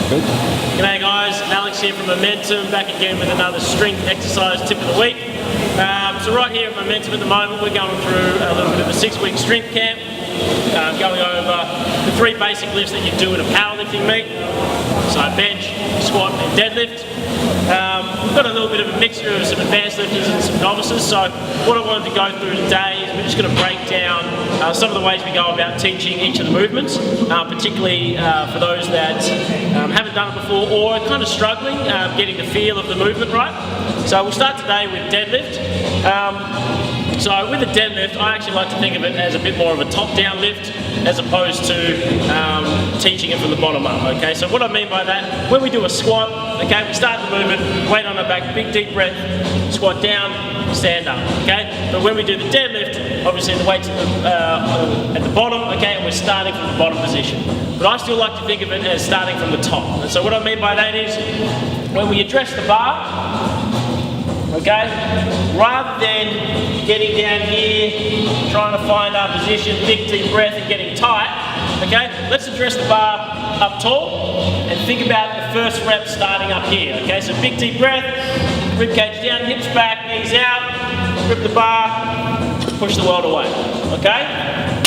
Good. G'day guys, Alex here from Momentum, back again with another strength exercise tip of the week. So right here at Momentum at the moment, we're going through a little bit of a 6-week strength camp, going over the 3 basic lifts that you do in a powerlifting meet. So bench, squat and deadlift. We've got a little bit of a mixture of some advanced lifters and some novices, so what I wanted to go through today is we're just going to break down some of the ways we go about teaching each of the movements, particularly for those that haven't done it before or are kind of struggling getting the feel of the movement right. So we'll start today with deadlift. So with a deadlift, I actually like to think of it as a bit more of a top-down lift as opposed to teaching it from the bottom up, okay? So what I mean by that, when we do a squat, okay, we start the movement, weight on our back, big deep breath, squat down, stand up, okay? But when we do the deadlift, obviously the weight's at the bottom, okay, and we're starting from the bottom position. But I still like to think of it as starting from the top. And so what I mean by that is, when we address the bar, okay, rather than getting down here, trying to find our position, big deep breath and getting tight, okay, let's address the bar up tall and think about the first rep starting up here, okay, so big deep breath, rib cage down, hips back, knees out, grip the bar, push the world away, okay?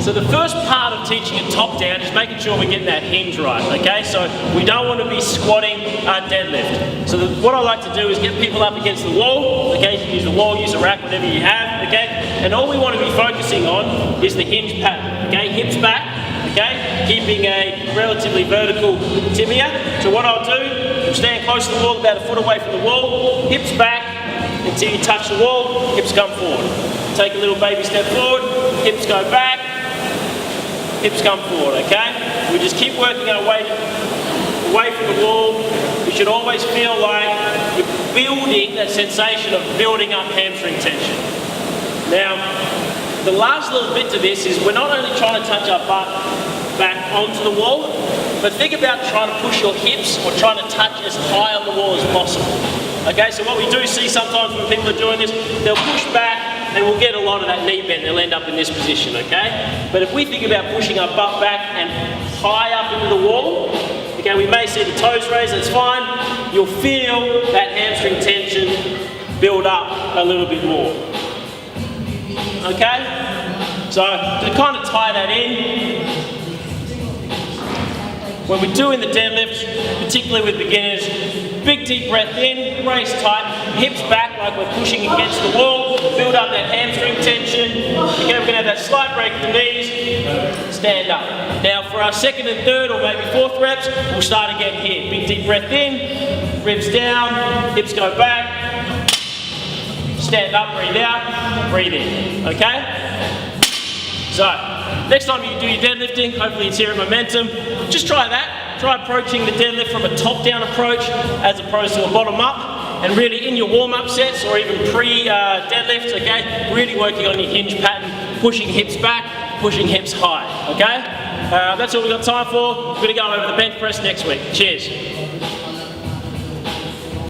So the first part of teaching it top down is making sure we're getting that hinge right, okay? So we don't want to be squatting our deadlift. So what I like to do is get people up against the wall, okay? You can use the wall, use a rack, whatever you have, okay? And all we want to be focusing on is the hinge pattern, okay? Hips back, okay? Keeping a relatively vertical tibia. So what I'll do, stand close to the wall, about a foot away from the wall, hips back until you touch the wall, hips come forward. Take a little baby step forward, hips go back, hips come forward, okay? We just keep working our way away from the wall. We should always feel like you're building that sensation of building up hamstring tension. Now, the last little bit to this is we're not only trying to touch our butt back onto the wall, but think about trying to push your hips or trying to touch as high on the wall as possible. Okay, so what we do see sometimes when people are doing this, they'll push back and we'll get a lot of that knee bend. They'll end up in this position, okay? But if we think about pushing our butt back and high up into the wall, okay, we may see the toes raised, that's fine. You'll feel that hamstring tension build up a little bit more. Okay? So to kind of tie that in, when we're doing the deadlift, particularly with beginners, big deep breath in, brace tight, hips back like we're pushing against the wall, build up that hamstring tension. Okay, we're going to have that slight break at the knees, stand up. Now for our second and third or maybe fourth reps, we'll start again here. Big deep breath in, ribs down, hips go back, stand up, breathe out, breathe in, okay? So, next time you do your deadlifting, hopefully it's here at Momentum, just try that. Try approaching the deadlift from a top-down approach as opposed to a bottom-up, and really in your warm-up sets or even pre-deadlift, okay, really working on your hinge pattern, pushing hips back, pushing hips high, okay? That's all we've got time for. We're going to go over the bench press next week. Cheers.